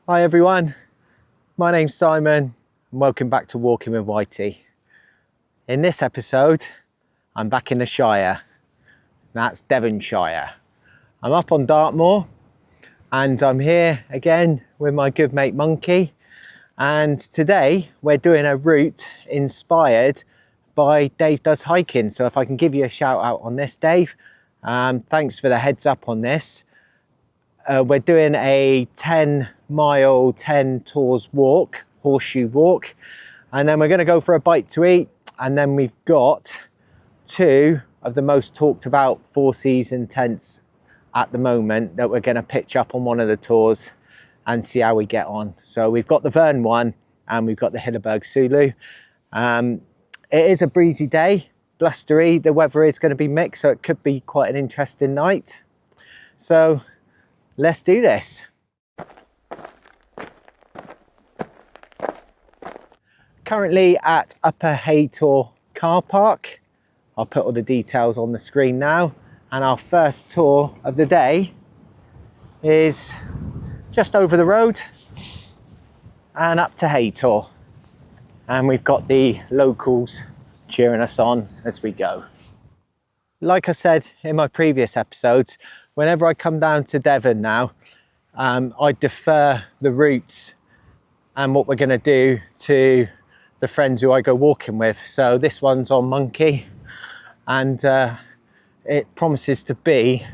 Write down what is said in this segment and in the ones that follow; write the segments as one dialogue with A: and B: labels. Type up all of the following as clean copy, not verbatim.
A: Hi everyone, my name's Simon and welcome back to Walking with Whitey. In this episode, I'm back in the Shire, that's Devonshire. I'm up on Dartmoor and I'm here again with my good mate Monkey, and today we're doing a route inspired by Dave Does Hiking. So if I can give you a shout out on this, Dave, thanks for the heads up on this. We're doing a 10 mile, 10 tours walk, horseshoe walk, and then we're going to go for a bite to eat, and then we've got two of the most talked about 4-season tents at the moment that we're going to pitch up on one of the tours and see how we get on. So we've got the Vern one and we've got the Hilleberg Soulo. It is a breezy day, blustery, the weather is going to be mixed, so it could be quite an interesting night. So let's do this. Currently at Upper Haytor car park. I'll put all the details on the screen now. And our first tour of the day is just over the road and up to Haytor. And we've got the locals cheering us on as we go. Like I said in my previous episodes, whenever I come down to Devon now, I defer the routes and what we're going to do to the friends who I go walking with. So this one's on Monkey, and it promises to be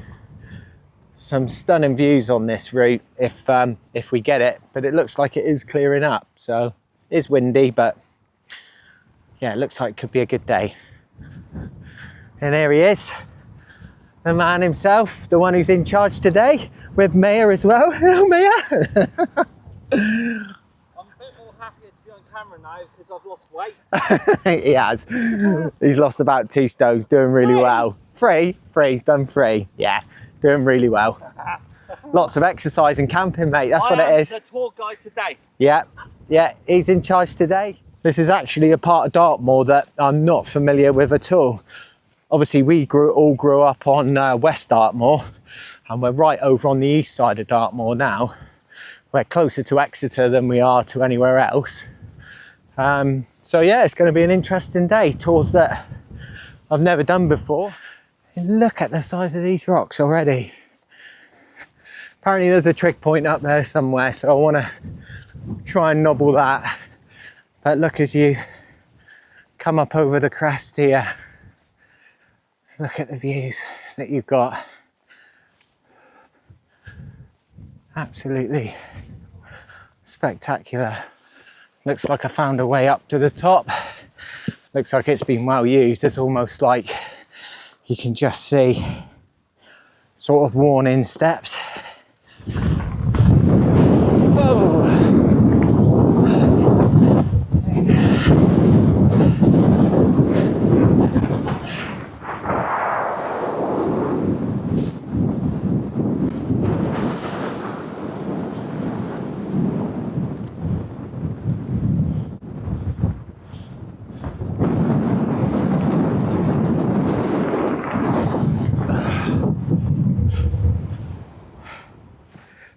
A: some stunning views on this route if we get it. But it looks like it is clearing up, so it's windy, but yeah, it looks like it could be a good day. And there he is, the man himself, the one who's in charge today, with Maya as well. Hello, Maya.
B: I'm a bit more happier to be on camera now because I've lost weight.
A: He has. He's lost about 2 stones, doing really well. Three, he's done 3. Yeah, doing really well. Lots of exercise and camping, mate, that's what it is.
B: I'm the tour guide today.
A: Yeah, he's in charge today. This is actually a part of Dartmoor that I'm not familiar with at all. Obviously, we all grew up on West Dartmoor, and we're right over on the east side of Dartmoor now. We're closer to Exeter than we are to anywhere else. So yeah, it's going to be an interesting day. Tours that I've never done before. Look at the size of these rocks already. Apparently there's a trig point up there somewhere, so I want to try and nobble that. But look, as you come up over the crest here, look at the views that you've got. Absolutely spectacular. Looks like I found a way up to the top. Looks like it's been well used. It's almost like you can just see sort of worn in steps. Whoa.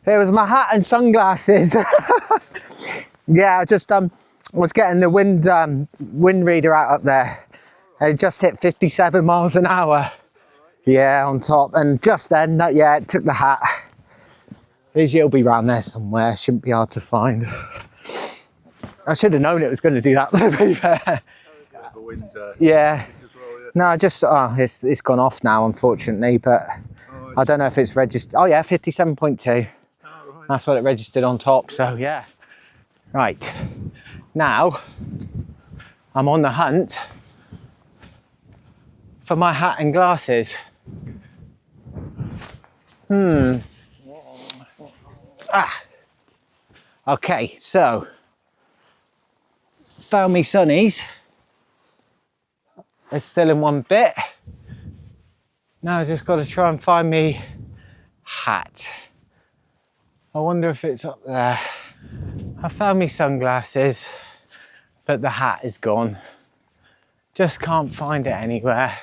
A: Here was my hat and sunglasses. Yeah, I just was getting the wind reader out up there. It just hit 57 miles an hour. Yeah, on top. And just then, it took the hat. It'll be around there somewhere. Shouldn't be hard to find. I should have known it was going to do that, to be fair. Yeah. No, it's gone off now, unfortunately, but I don't know if it's registered. Oh yeah, 57.2. That's what it registered on top, so yeah. Right, now I'm on the hunt for my hat and glasses. Okay, so found me sunnies. They're still in one bit. Now I just got to try and find me hat. I wonder if it's up there. I found me sunglasses, but the hat is gone. Just can't find it anywhere.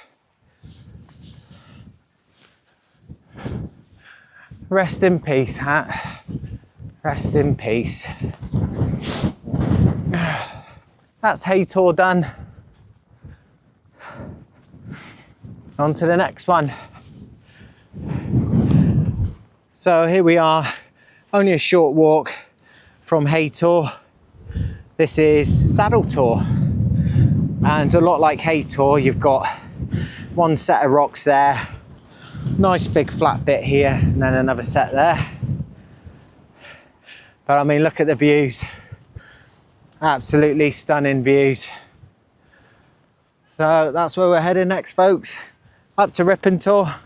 A: Rest in peace, hat. Rest in peace. That's hay tour done. On to the next one. So here we are, only a short walk from hay tour. This is saddle tour, and a lot like hay tour, you've got one set of rocks there, nice big flat bit here, and then another set there. But I mean, look at the views, absolutely stunning views. So that's where we're heading next, folks, up to Rippontor.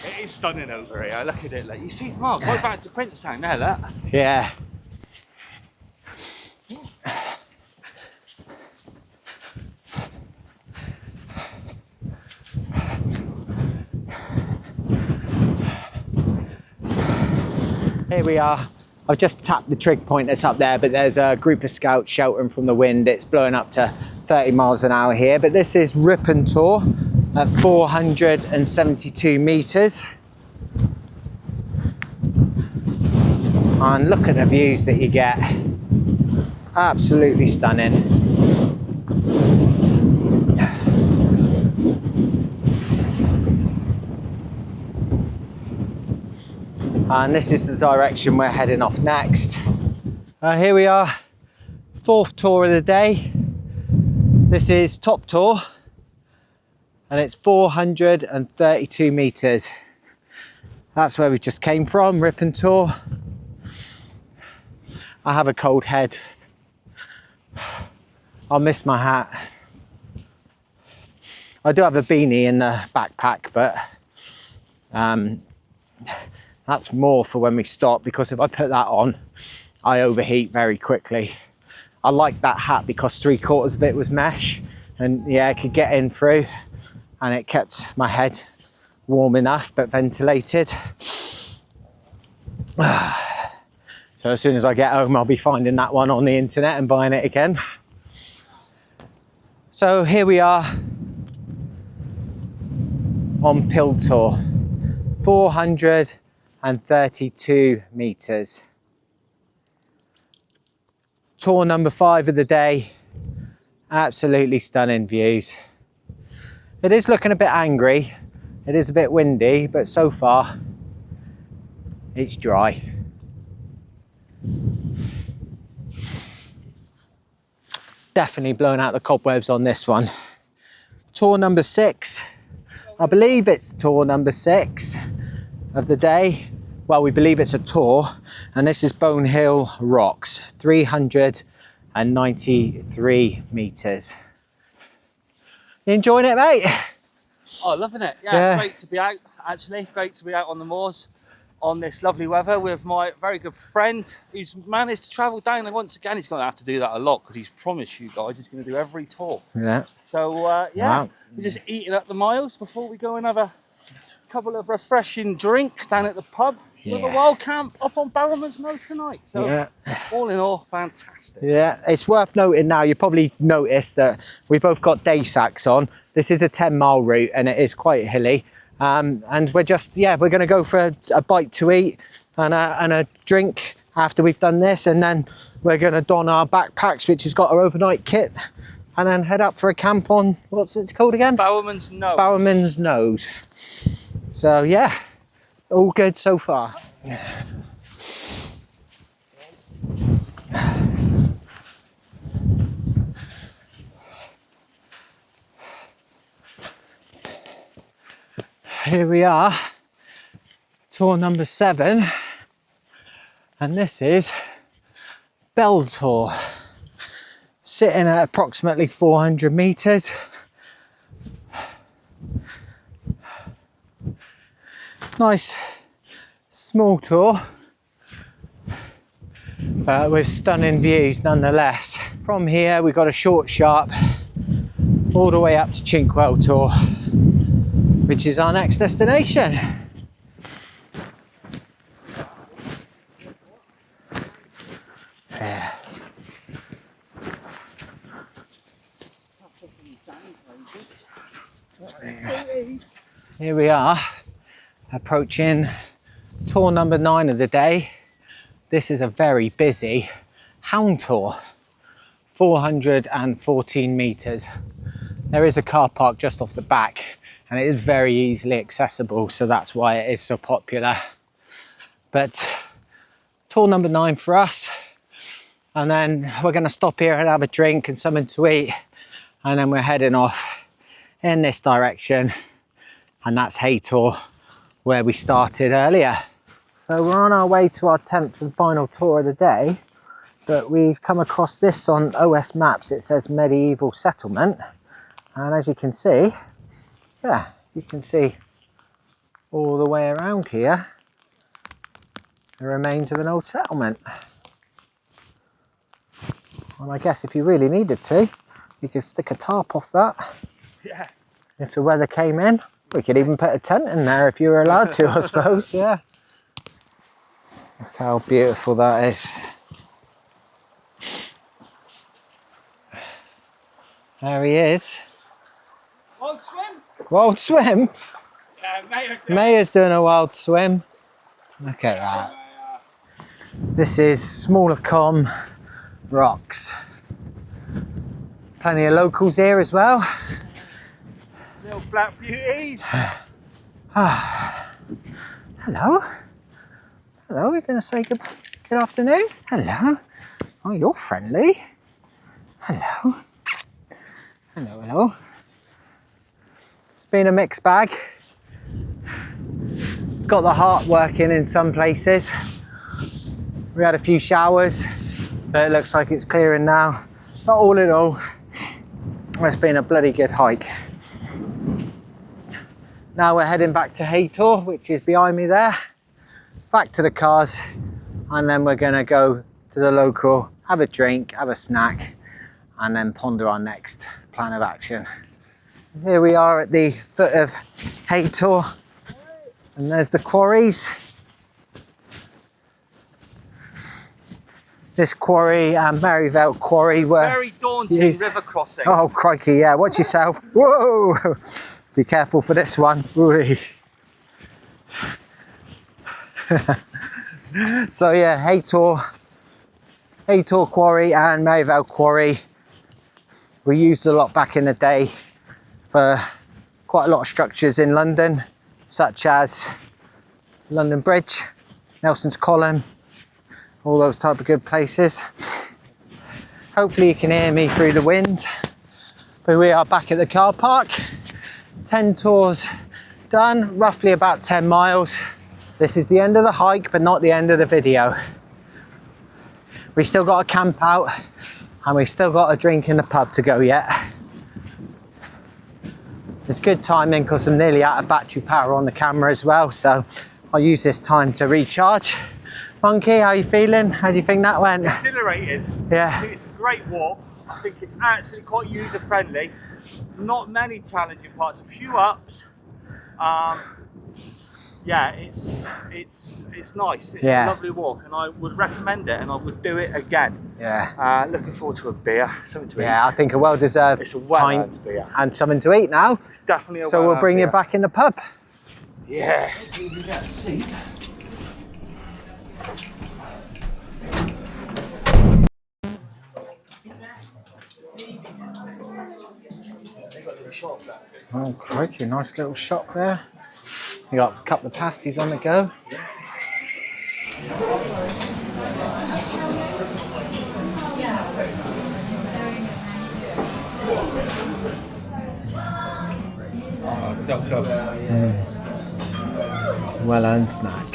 B: It is stunning over here. Look at it. Like, you see, Mark, right back to Queenstown there, look.
A: Yeah. Here we are. I've just tapped the trig point that's up there, but there's a group of scouts sheltering from the wind. It's blowing up to 30 miles an hour here, but this is Rippontor at 472 meters. And look at the views that you get. Absolutely stunning. And this is the direction we're heading off next. Here we are, fourth tour of the day. This is top tour, and it's 432 meters. That's where we just came from, Rippontor. I have a cold head. I'll miss my hat. I do have a beanie in the backpack, but that's more for when we stop, because if I put that on, I overheat very quickly. I like that hat because 3/4 of it was mesh, and yeah, it could get in through, and it kept my head warm enough but ventilated. So as soon as I get home, I'll be finding that one on the internet and buying it again. So here we are on Pill Tour, 432 meters. Tour number 5 of the day. Absolutely stunning views. It is looking a bit angry. It is a bit windy, but so far it's dry. Definitely blown out the cobwebs on this one. Tour number 6. I believe it's tour number 6 of the day. Well, we believe it's a tour, and this is Bone Hill Rocks, 393 meters. You enjoying it, mate?
B: Oh, loving it. Yeah, great to be out, actually. Great to be out on the moors on this lovely weather with my very good friend who's managed to travel down, and once again, he's going to have to do that a lot because he's promised you guys he's going to do every tour.
A: Yeah.
B: So, yeah,
A: wow.
B: We're just eating up the miles before we go and have a couple of refreshing drinks down at the pub with a wild camp up on Barrowman's Nose tonight. So yeah, all in all, fantastic.
A: Yeah, it's worth noting now, you probably noticed that we both got day sacks on. This is a 10-mile route and it is quite hilly. And we're just, we're going to go for a bite to eat and a drink after we've done this, and then we're going to don our backpacks, which has got our overnight kit, and then head up for a camp on, what's it called again?
B: Barrowman's Nose.
A: Barrowman's Nose. So yeah, all good so far. Here we are, tour number 7, and this is Bell Tour, sitting at approximately 400 meters. Nice small tour, but with stunning views nonetheless. From here we've got a short sharp all the way up to Chinkwell Tour, which is our next destination. Yeah. Here we are, approaching tour number 9 of the day. This is a very busy hound tour, 414 meters. There is a car park just off the back and it is very easily accessible, so that's why it is so popular. But tour number 9 for us, and then we're going to stop here and have a drink and something to eat, and then we're heading off in this direction, and that's Haytor, where we started earlier. So we're on our way to our 10th and final tour of the day, but we've come across this on OS Maps. It says medieval settlement, and as you can see, yeah, you can see all the way around here the remains of an old settlement. And I guess if you really needed to, you could stick a tarp off that.
B: Yeah.
A: If the weather came in, we could even put a tent in there if you were allowed to, I suppose, yeah. Look how beautiful that is. There he is.
B: Wild swim?
A: Wild swim?
B: Yeah,
A: Mayor's doing a wild swim. Look at that. This is smaller calm rocks. Plenty of locals here as well.
B: Little black beauties.
A: Hello. Hello, you're going to say good afternoon? Hello. Oh, you're friendly. Hello. Hello, hello. It's been a mixed bag. It's got the heart working in some places. We had a few showers, but it looks like it's clearing now. But all in all, it's been a bloody good hike. Now we're heading back to Haytor, which is behind me there. Back to the cars, and then we're gonna go to the local, have a drink, have a snack, and then ponder our next plan of action. Here we are at the foot of Haytor, and there's the quarries. This quarry and Maryvale quarry were
B: very daunting river crossing.
A: Oh crikey, yeah, watch yourself. Whoa! Be careful for this one. So yeah, Haytor quarry and Maryvale quarry were used a lot back in the day for quite a lot of structures in London, such as London Bridge, Nelson's Column, all those type of good places. Hopefully you can hear me through the wind, but we are back at the car park. 10 tours done, roughly about 10 miles. This is the end of the hike, but not the end of the video. We've still got to camp out, and we've still got a drink in the pub to go yet. It's good timing because I'm nearly out of battery power on the camera as well, so I'll use this time to recharge. Monkey, how are you feeling? How do you think that went?
B: Exhilarated.
A: Yeah.
B: I think it's a great walk. I think it's actually quite user friendly. Not many challenging parts, a few ups. Yeah, it's nice. It's a lovely walk, and I would recommend it, and I would do it again.
A: Yeah.
B: Looking forward to a beer, something to eat.
A: Yeah, I think a well-deserved pint
B: beer
A: and something to eat now.
B: It's definitely a
A: so we'll bring you back in the pub.
B: Yeah.
A: Oh crikey, nice little shop there. You got a couple of pasties on the go.
B: Oh, so good.
A: Well earned snack.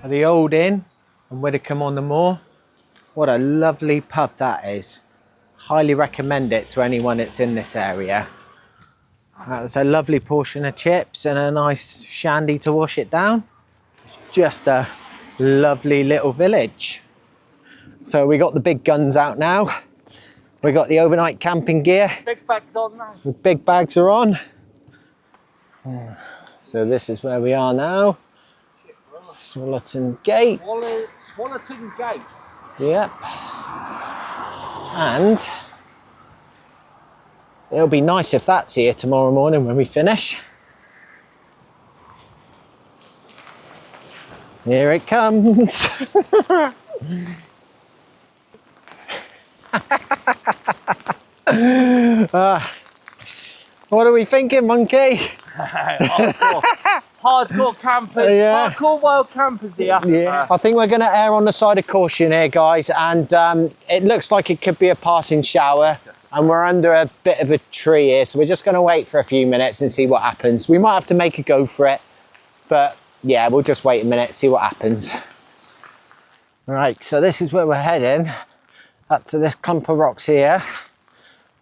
A: At the Old Inn in Widdicombe on the Moor. What a lovely pub that is. Highly recommend it to anyone that's in this area. That was a lovely portion of chips and a nice shandy to wash it down. It's just a lovely little village. So we got the big guns out now. We got the overnight camping gear.
B: Big bags on now.
A: The big bags are on. So this is where we are now. Swallerton Gate.
B: Swallerton Gate.
A: Yep. And it'll be nice if that's here tomorrow morning when we finish. Here it comes. What are we thinking, monkey?
B: Hardcore campers, hardcore wild campers here.
A: Yeah, I think we're going to err on the side of caution here, guys, and it looks like it could be a passing shower, and we're under a bit of a tree here, so we're just going to wait for a few minutes and see what happens. We might have to make a go for it, but yeah, we'll just wait a minute, see what happens. Right, so this is where we're heading, up to this clump of rocks here,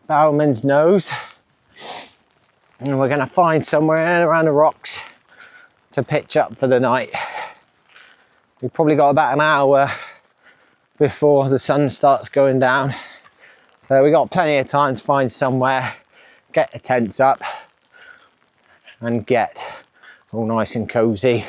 A: Barrowman's Nose, and we're going to find somewhere around the rocks to pitch up for the night. We've probably got about an hour before the sun starts going down, so we've got plenty of time to find somewhere, get the tents up and get all nice and cozy.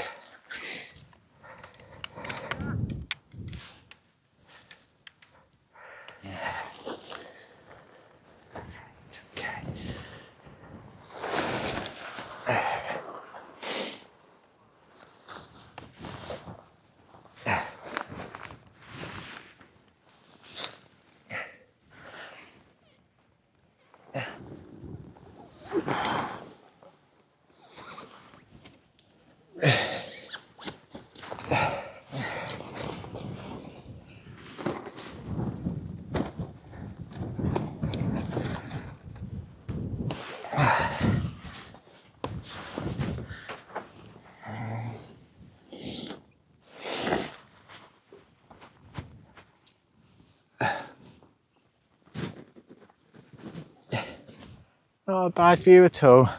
A: Not a bad view at all.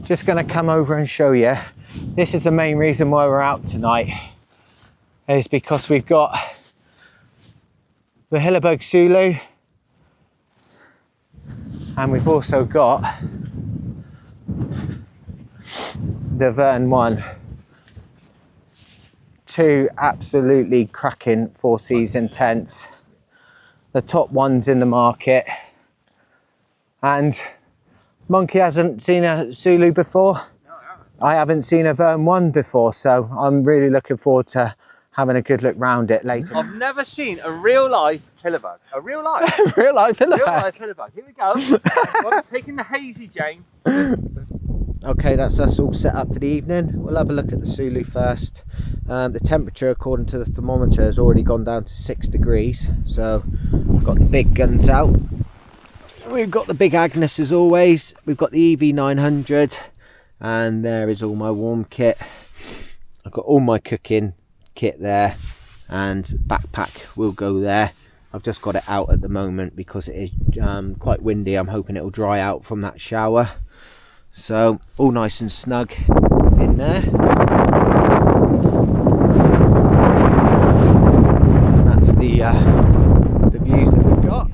A: Just going to come over and show you. This is the main reason why we're out tonight, is because we've got the Hilleberg Soulo and we've also got the Vern 1. Two absolutely cracking 4-season tents, the top ones in the market. And Monkey hasn't seen a Soulo before. No, I haven't seen a Vern 1 before, so I'm really looking forward to having a good look round it later.
B: I've never seen a real life Hilleberg. A real life.
A: Real life Hilleberg.
B: Real life Hilleberg. Here we go. Well, taking the hazy, Jane.
A: Okay, that's us all set up for the evening. We'll have a look at the Soulo first. The temperature, according to the thermometer, has already gone down to 6 degrees. So we've got the big guns out. We've got the big Agnes as always. We've got the EV900, and there is all my warm kit. I've got all my cooking kit there, and backpack will go there. I've just got it out at the moment because it is quite windy. I'm hoping it'll dry out from that shower. So all nice and snug in there. And that's the views that we've got.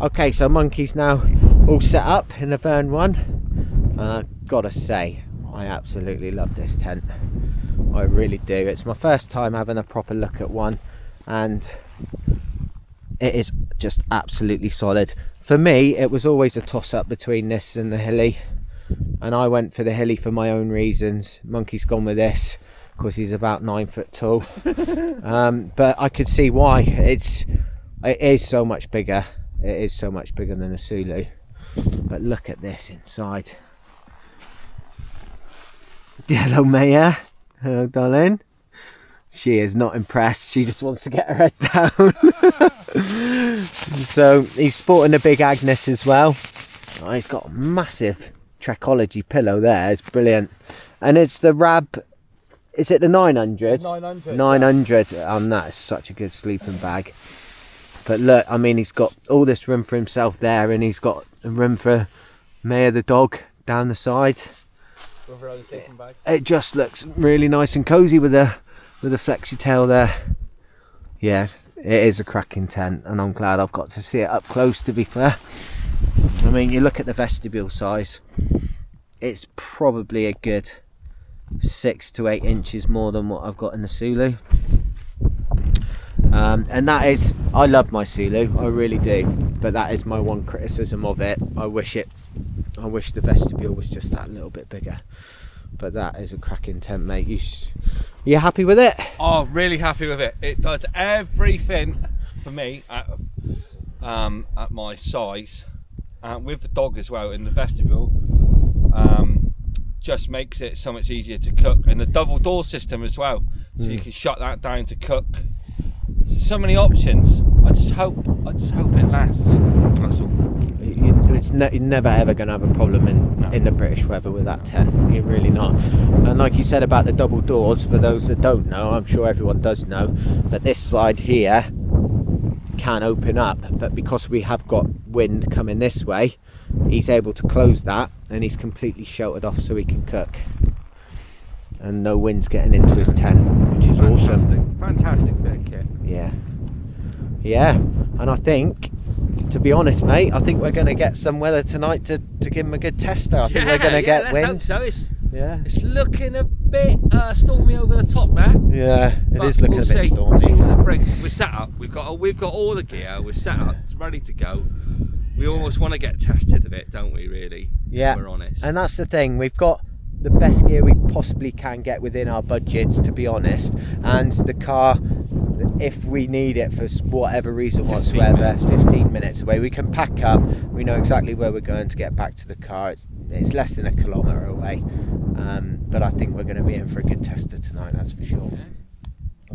A: Okay, so Monkey's now all set up in the Vern 1, and I've got to say, I absolutely love this tent. I really do. It's my first time having a proper look at one, and it is just absolutely solid. For me, it was always a toss-up between this and the Hilly, and I went for the Hilly for my own reasons. Monkey's gone with this because he's about 9 foot tall, but I could see why. It is so much bigger. It is so much bigger than a Soulo. But look at this inside. Hello, Maya. Hello, darling. She is not impressed. She just wants to get her head down. So he's sporting a big Agnes as well. Oh, he's got a massive Trekology pillow there. It's brilliant. And it's the Rab. Is it the 900?
B: 900.
A: 900. Yeah. That is such a good sleeping bag. But look, I mean, he's got all this room for himself there, and he's got room for Maya the dog down the side. It just looks really nice and cozy with a flexi tail there. Yeah, it is a cracking tent, and I'm glad I've got to see it up close, to be fair. I mean, you look at the vestibule size, it's probably a good 6 to 8 inches more than what I've got in the Soulo. And that is, I love my Soulo, I really do, but that is my one criticism of it. I wish the vestibule was just that little bit bigger. but that is a cracking tent, mate. You happy with it?
B: Oh, really happy with it. It does everything for me at my size, with the dog as well in the vestibule. Just makes it so much easier to cook, and the double door system as well, so you can shut that down to cook. So many options. I just hope it lasts. That's all.
A: You're never ever going to have a problem in the British weather with that tent. You're really not. And like you said about the double doors, for those that don't know, I'm sure everyone does know, but this side here can open up, but because we have got wind coming this way, he's able to close that, and he's completely sheltered off so he can cook, and no wind's getting into his tent, which is awesome.
B: Fantastic bit of kit.
A: Yeah, and I think, to be honest, mate, I think we're going to get some weather tonight to give him a good tester. I think we're going to get wind.
B: Hope so. It's looking a bit stormy over the top there.
A: Yeah, it is looking a bit stormy.
B: See what it brings. We're set up. We've got all the gear. We're set up. It's ready to go. We almost want to get tested a bit, don't we? Really?
A: Yeah.
B: If we're honest.
A: And that's the thing. We've got the best gear we possibly can get within our budgets, to be honest. And the car, if we need it for whatever reason whatsoever, 15 minutes away. We can pack up. We know exactly where we're going to get back to the car. It's less than a kilometre away. But I think we're going to be in for a good tester tonight, that's for sure.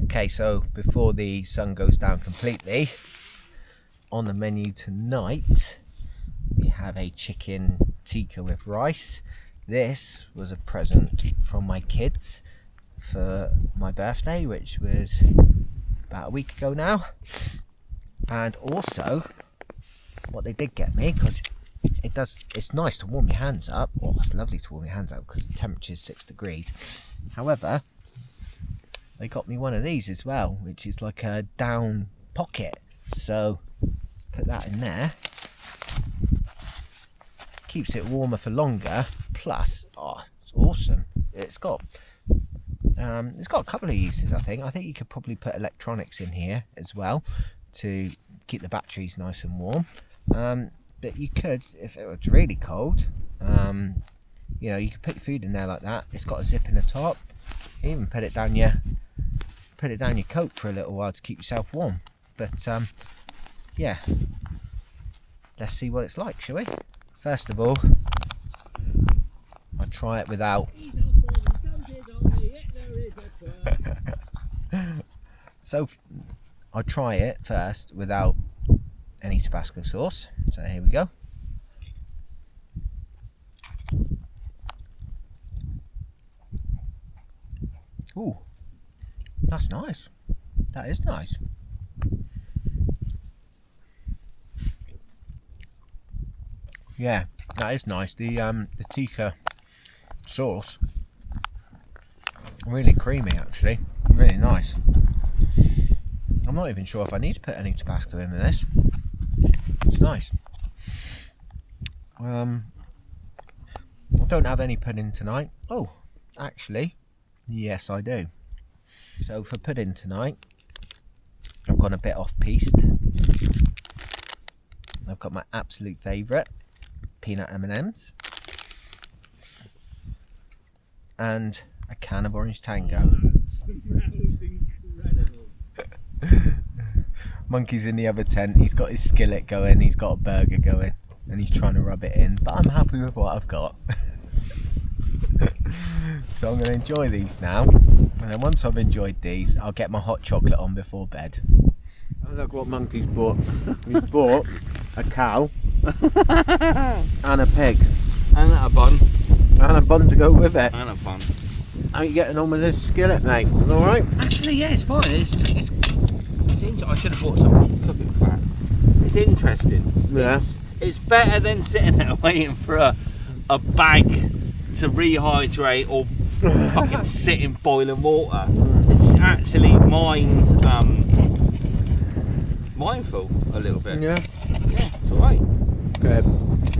A: Okay, so before the sun goes down completely, on the menu tonight we have a chicken tikka with rice. This was a present from my kids for my birthday, which was about a week ago now. And also what they did get me, because it's nice to warm your hands up. Oh, it's lovely to warm your hands up because the temperature is 6 degrees. However, they got me one of these as well, which is like a down pocket. So put that in there. Keeps it warmer for longer. Plus, it's awesome. It's got a couple of uses. I think you could probably put electronics in here as well to keep the batteries nice and warm. But you could, if it was really cold, you could put your food in there like that. It's got a zip in the top. You can even put it down your coat for a little while to keep yourself warm. But yeah, let's see what it's like, shall we? First of all, I'll try it without. So I'll try it first without any Tabasco sauce. So here we go. Ooh, that's nice. That is nice. Yeah, that is nice. The tikka sauce, really creamy actually, really nice. I'm not even sure if I need to put any Tabasco in with this. It's nice. I don't have any pudding tonight. Oh, actually, yes I do. So for pudding tonight, I've gone a bit off-piste. I've got my absolute favourite, peanut M&Ms, and a can of Orange Tango. Monkey's in the other tent. He's got his skillet going, he's got a burger going, and he's trying to rub it in, but I'm happy with what I've got. So I'm going to enjoy these now, and then once I've enjoyed these, I'll get my hot chocolate on before bed. Oh, look what Monkey's bought. He's bought a cow and a pig
B: And a bun.
A: and a bun to go with it.
B: And a bun.
A: How are you getting on with this skillet, mate? All right?
B: Actually, yeah, it's fine. It's I should have bought some cooking fat. It's interesting.
A: Yeah.
B: It's better than sitting there waiting for a bag to rehydrate or fucking sit in boiling water. It's actually mindful a little bit.
A: Yeah.
B: Yeah, it's alright.
A: Good.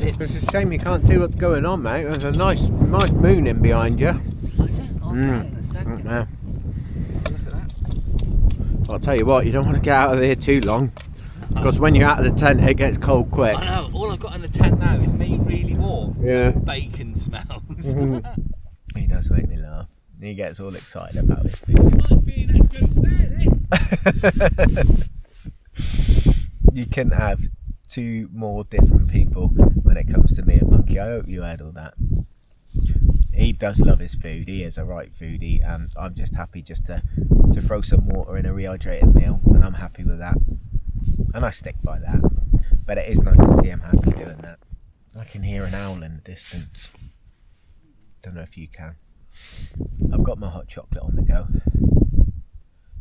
A: It's a shame you can't do what's going on, mate. There's a nice moon in behind you.
B: Is it? I'll get it in a second.
A: Yeah.
B: Look at that.
A: I'll tell you what, you don't want to get out of here too long, because when you're out of the tent it gets cold quick.
B: I know, all I've got in the tent now is me really warm.
A: Yeah.
B: Bacon smells.
A: You does make me laugh. He gets all excited about his food. You can have two more different people when it comes to me and Monkey. I hope you heard all that. He does love his food. He is a right foodie, and I'm just happy just to throw some water in a rehydrated meal, and I'm happy with that. And I stick by that. But it is nice to see him happy doing that. I can hear an owl in the distance. Don't know if you can. I've got my hot chocolate on the go.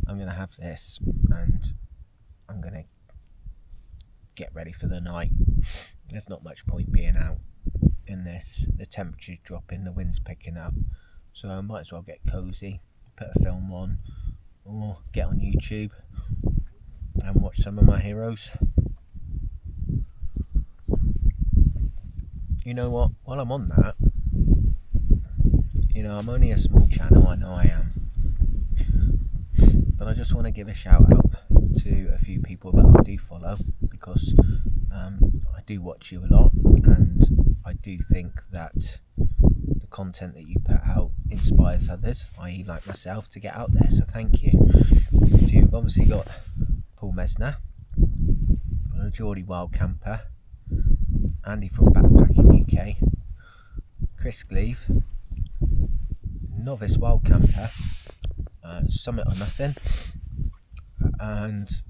A: I'm going to have this, and I'm going to get ready for the night. There's not much point being out in this. The temperature's dropping, the wind's picking up, so I might as well get cozy, put a film on, or get on YouTube and watch some of my heroes. You know what, while I'm on that, you know, I'm only a small channel, I know I am, but I just want to give a shout out to a few people that I do follow, because I do watch you a lot, and I do think that the content that you put out inspires others, i.e. like myself, to get out there, so thank you. So you've obviously got Paul Mesner, Geordie Wild Camper, Andy from Backpacking UK, Chris Gleave, Novice Wild Camper, Summit or Nothing, and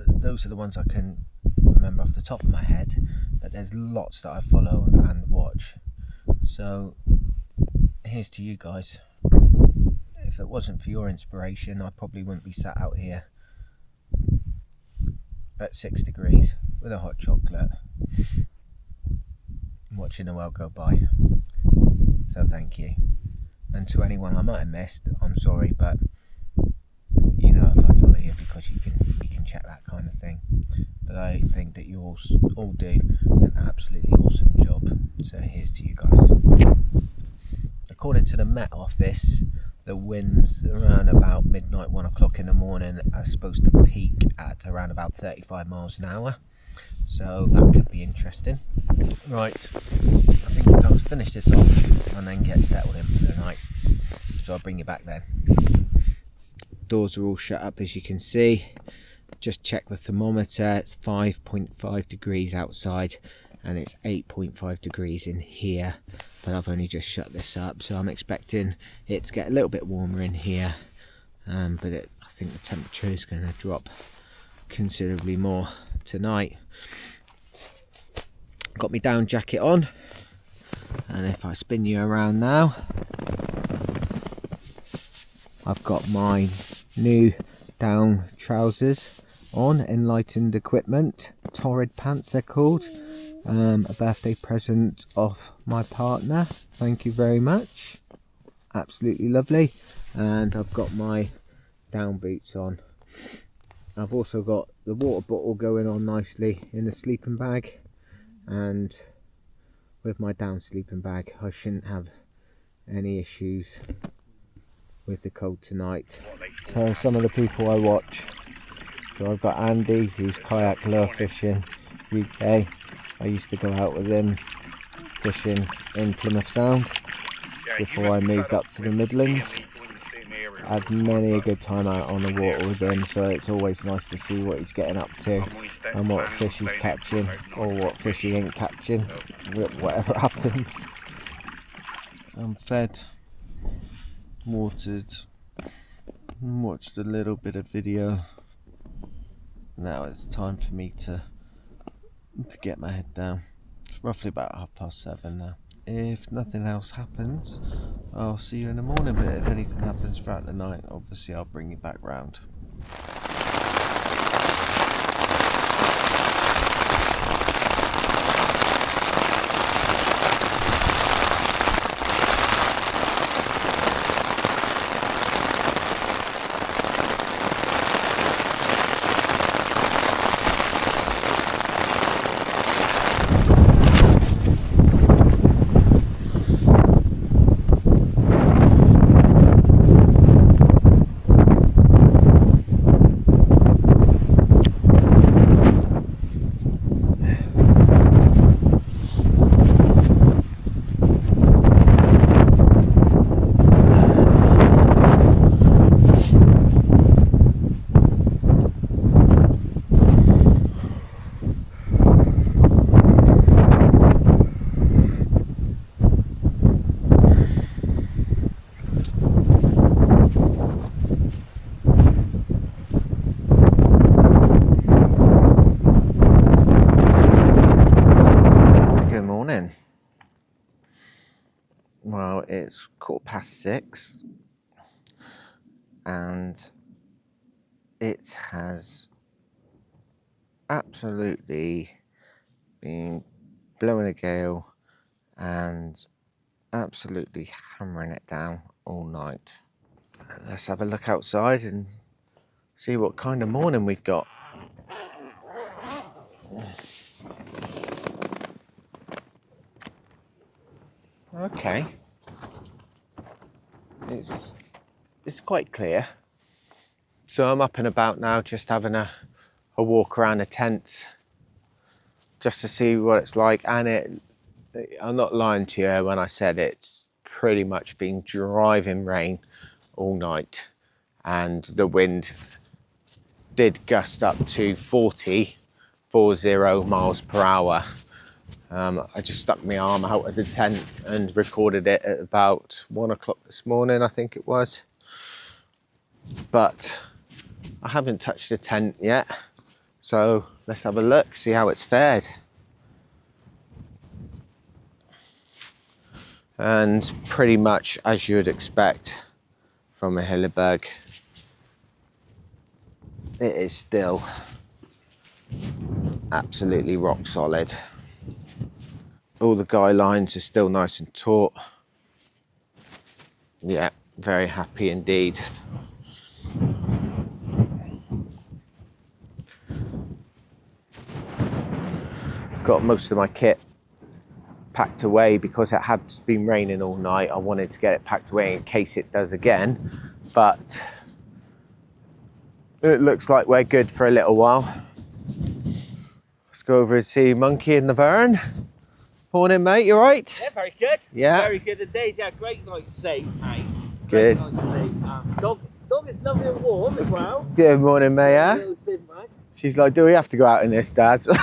A: those are the ones I can remember off the top of my head, but there's lots that I follow and watch. So here's to you guys. If it wasn't for your inspiration, I probably wouldn't be sat out here at 6 degrees with a hot chocolate watching the world go by. So thank you. And to anyone I might have missed, I'm sorry, but you know, if I follow you, because you can check that kind of thing. But I think that you all do an absolutely awesome job. So here's to you guys. According to the Met Office, the winds around about midnight, 1 o'clock in the morning are supposed to peak at around about 35 miles an hour. So that could be interesting. Right, I think it's time to finish this off and then get settled in for the night. So I'll bring you back then. Doors are all shut up, as you can see. Just check the thermometer. It's 5.5 degrees outside and it's 8.5 degrees in here, but I've only just shut this up, so I'm expecting it to get a little bit warmer in here, but I think the temperature is going to drop considerably more tonight. Got my down jacket on, and if I spin you around now, I've got my new down trousers on, Enlightened Equipment, Torrid pants they're called, a birthday present off my partner, thank you very much, absolutely lovely. And I've got my down boots on. I've also got the water bottle going on nicely in the sleeping bag, and with my down sleeping bag I shouldn't have any issues with the cold tonight. So some of the people I watch, so I've got Andy, who's kayak lure fishing UK. I used to go out with him fishing in Plymouth Sound before I moved up to the Midlands. I had many a good time out on the water with him, so it's always nice to see what he's getting up to and what fish he's catching, or what fish he ain't catching, whatever happens. I'm fed, watered, watched a little bit of video. Now it's time for me to get my head down. It's roughly about 7:30 now. If nothing else happens, I'll see you in the morning, but if anything happens throughout the night, obviously I'll bring you back round. it's 6:15 and it has absolutely been blowing a gale and absolutely hammering it down all night. Let's have a look outside and see what kind of morning we've got. Okay, it's quite clear. So I'm up and about now, just having a walk around the tent just to see what it's like. And I'm not lying to you when I said it's pretty much been driving rain all night, and the wind did gust up to 40 miles per hour. I just stuck my arm out of the tent and recorded it at about 1 o'clock this morning, I think it was. But I haven't touched the tent yet, so let's have a look, see how it's fared. And pretty much as you would expect from a Hilleberg, it is still absolutely rock solid. All the guy lines are still nice and taut. Yeah, very happy indeed. Got most of my kit packed away because it had been raining all night. I wanted to get it packed away in case it does again, but it looks like we're good for a little while. Let's go over and see Monkey in the Vern. Morning, mate, you right?
B: Yeah, very good.
A: Yeah.
B: Very good indeed. Yeah, great night's sleep, mate.
A: Good.
B: Great night's sleep. Dog is lovely and warm as well.
A: Good morning, mate. Yeah?
B: Little thin, mate.
A: She's like, do we have to go out in this, Dad?
B: Yeah,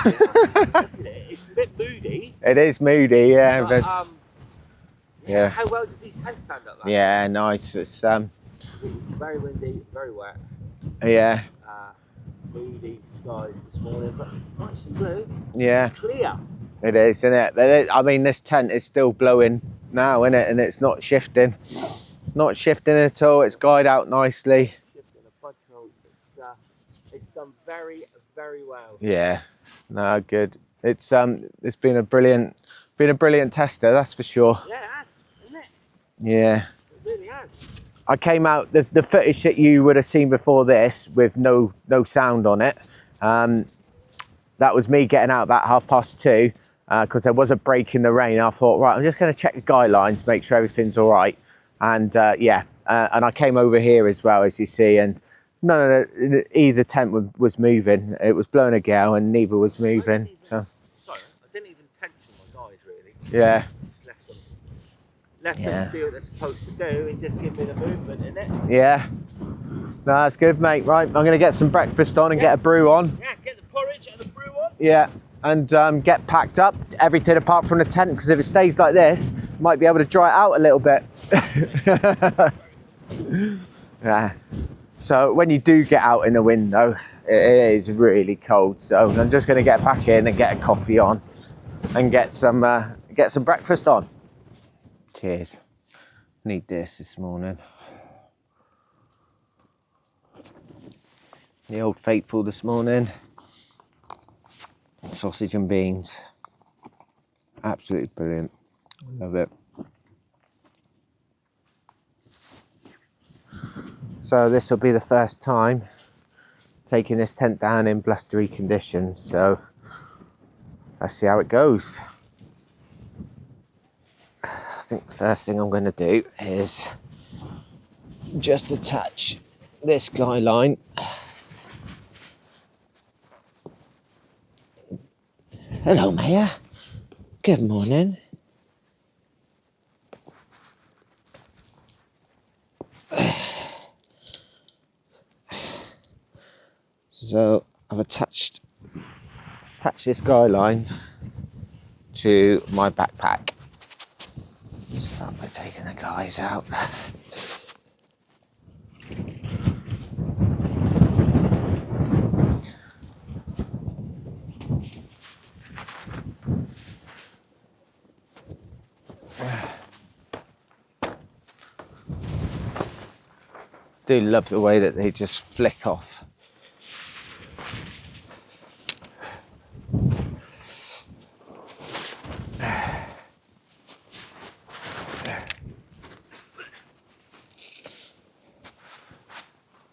B: it's a bit moody.
A: It is moody, yeah.
B: But,
A: yeah.
B: How well does these tents stand up?
A: Yeah, nice. It's
B: very windy, very wet.
A: Yeah.
B: Moody skies this morning, but nice and blue.
A: Yeah.
B: Clear.
A: It is, isn't it? I mean, this tent is still blowing now, isn't it? And it's not shifting. Not shifting at all. It's guyed out nicely.
B: Shifting a bunch of it's done very, very well.
A: Yeah. No, good. It's been a brilliant tester, that's for sure.
B: Yeah, it has, isn't it?
A: Yeah.
B: It really has.
A: I came out the footage that you would have seen before this with no sound on it. That was me getting out about 2:30 because there was a break in the rain. I thought, right, I'm just going to check the guy lines, make sure everything's all right. And and I came over here as well, as you see, and either tent was moving. It was blowing a gale and neither was moving.
B: Sorry, I didn't even tension my guys really.
A: Yeah.
B: Left them to do what they're supposed to do and just give me the movement in it.
A: Yeah. No, that's good, mate. Right, I'm going to get some breakfast on and get a brew on.
B: Yeah, get the porridge and the brew on.
A: Yeah, and get packed up, everything apart from the tent, because if it stays like this, might be able to dry it out a little bit. Yeah. So when you do get out in the window, it is really cold. So I'm just going to get back in and get a coffee on and get some breakfast on. Cheers. Need this morning. The Old Faithful this morning. Sausage and beans. Absolutely brilliant. Love it. So this will be the first time taking this tent down in blustery conditions. So let's see how it goes. I think the first thing I'm going to do is just attach this guy line. Hello, Maya. Good morning. So I've attached this guy line to my backpack. Start by taking the guys out. Do love the way that they just flick off.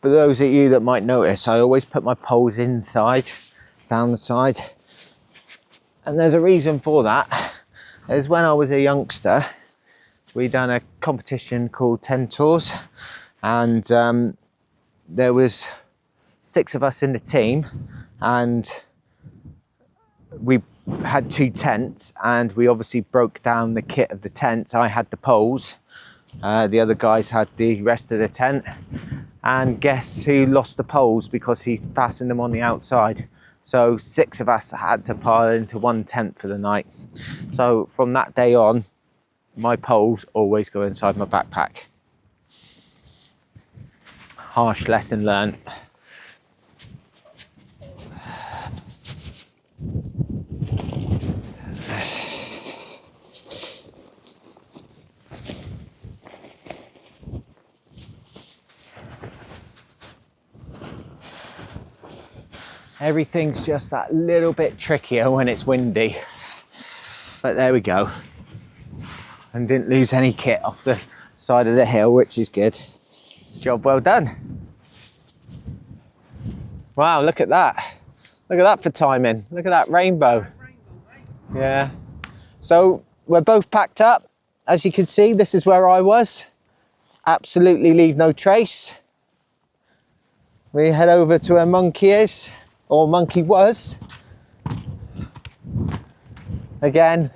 A: For those of you that might notice, I always put my poles inside, down the side. And there's a reason for that. Is when I was a youngster, we done a competition called 10 Tours, and there was 6 of us in the team, and we had 2 tents, and we obviously broke down the kit of the tents. I had the poles, the other guys had the rest of the tent, and guess who lost the poles because he fastened them on the outside. So 6 of us had to pile into 1 tent for the night. So from that day on, my poles always go inside my backpack. Harsh lesson learned. Everything's just that little bit trickier when it's windy. But there we go. And didn't lose any kit off the side of the hill, which is good. Job well done. Wow, look at that. Look at that for timing. Look at that rainbow. Yeah. So we're both packed up. As you can see, this is where I was. Absolutely leave no trace. We head over to where Monkey is, or Monkey was. Again,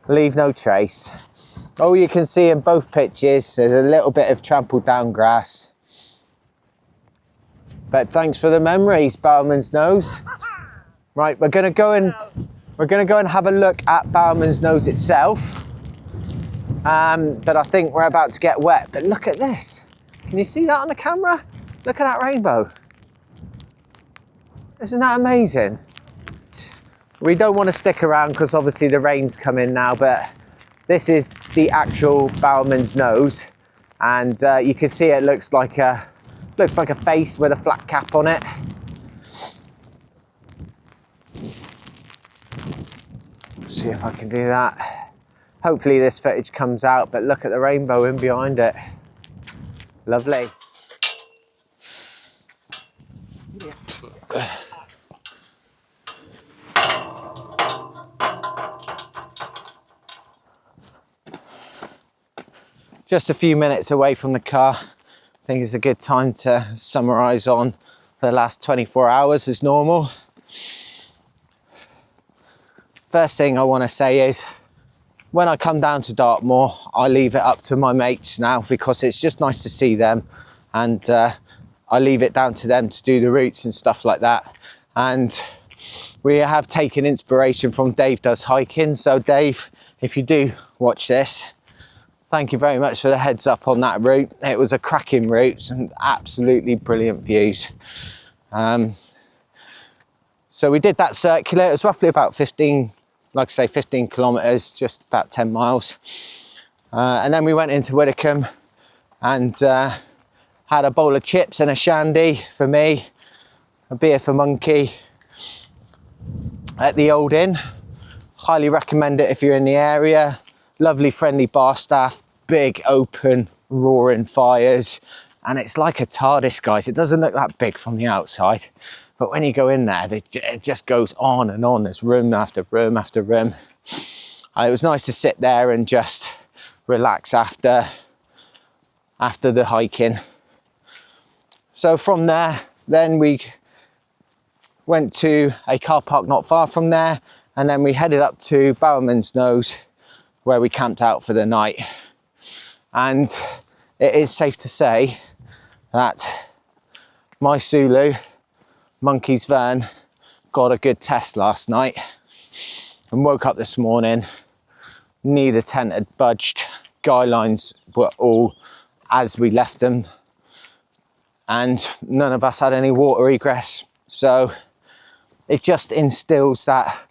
A: leave no trace. All you can see in both pictures, there's a little bit of trampled down grass. But thanks for the memories, Bowerman's Nose. Right, we're gonna go and have a look at Bowerman's Nose itself. But I think we're about to get wet. But look at this. Can you see that on the camera? Look at that rainbow. Isn't that amazing? We don't want to stick around because obviously the rain's coming now, but this is the actual Bowerman's Nose, and you can see it looks like a face with a flat cap on it. See if I can do that. Hopefully this footage comes out, but look at the rainbow in behind it. Lovely. Just a few minutes away from the car. I think it's a good time to summarise on the last 24 hours as normal. First thing I want to say is, when I come down to Dartmoor, I leave it up to my mates now because it's just nice to see them, and I leave it down to them to do the routes and stuff like that. And we have taken inspiration from Dave Does Hiking. So Dave, if you do watch this, thank you very much for the heads up on that route. It was a cracking route, some absolutely brilliant views. So we did that circular. It was roughly about 15 kilometres, just about 10 miles. And then we went into Widdicombe and had a bowl of chips and a shandy for me, a beer for Monkey at the Old Inn. Highly recommend it if you're in the area. Lovely friendly bar staff, big open roaring fires, and it's like a TARDIS, guys. It doesn't look that big from the outside, but when you go in there, it just goes on and on. There's room after room after room. It was nice to sit there and just relax after the hiking. So from there, then we went to a car park not far from there, and then we headed up to Bowerman's Nose, where we camped out for the night. And it is safe to say that my Soulo, Monkey's Vern, got a good test last night, and woke up this morning, neither tent had budged, guy lines were all as we left them, and none of us had any water egress. So it just instills that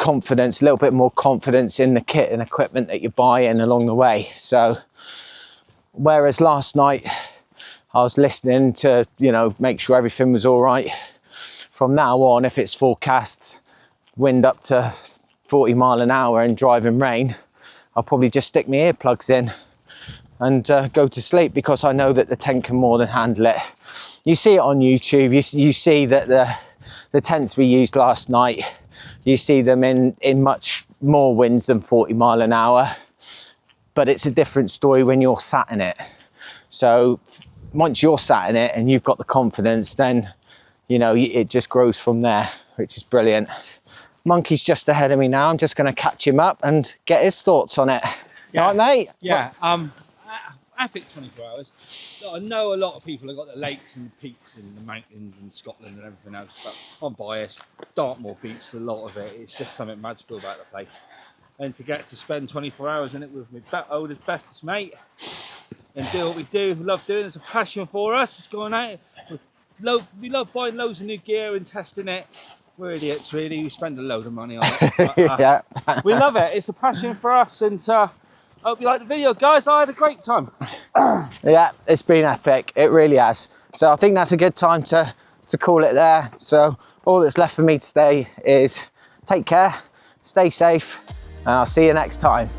A: confidence, a little bit more confidence in the kit and equipment that you're buying along the way. So whereas last night I was listening to, you know, make sure everything was all right, from now on, if it's forecast wind up to 40 mile an hour and driving rain, I'll probably just stick my earplugs in and go to sleep, because I know that the tent can more than handle it. You see it on YouTube, you see that the tents we used last night, you see them in much more winds than 40 mile an hour, but it's a different story when you're sat in it. So once you're sat in it and you've got the confidence, then, you know, it just grows from there, which is brilliant. Monkey's just ahead of me now. I'm just going to catch him up and get his thoughts on it.
B: Yeah.
A: All right, mate?
B: Yeah, epic 24 hours. I know a lot of people have got the lakes and the peaks and the mountains and Scotland and everything else, but I'm biased. Dartmoor beats a lot of it. It's just something magical about the place. And to get to spend 24 hours in it with my oldest, bestest mate and do what we do, we love doing. It's a passion for us. It's going out. We love buying loads of new gear and testing it. We're idiots, really. We spend a load of money on it. But,
A: Yeah.
B: we love it. It's a passion for us, and hope you like the video, guys. I had a great time.
A: Yeah, it's been epic. It really has. So I think that's a good time to call it there. So all that's left for me to say is take care, stay safe, and I'll see you next time.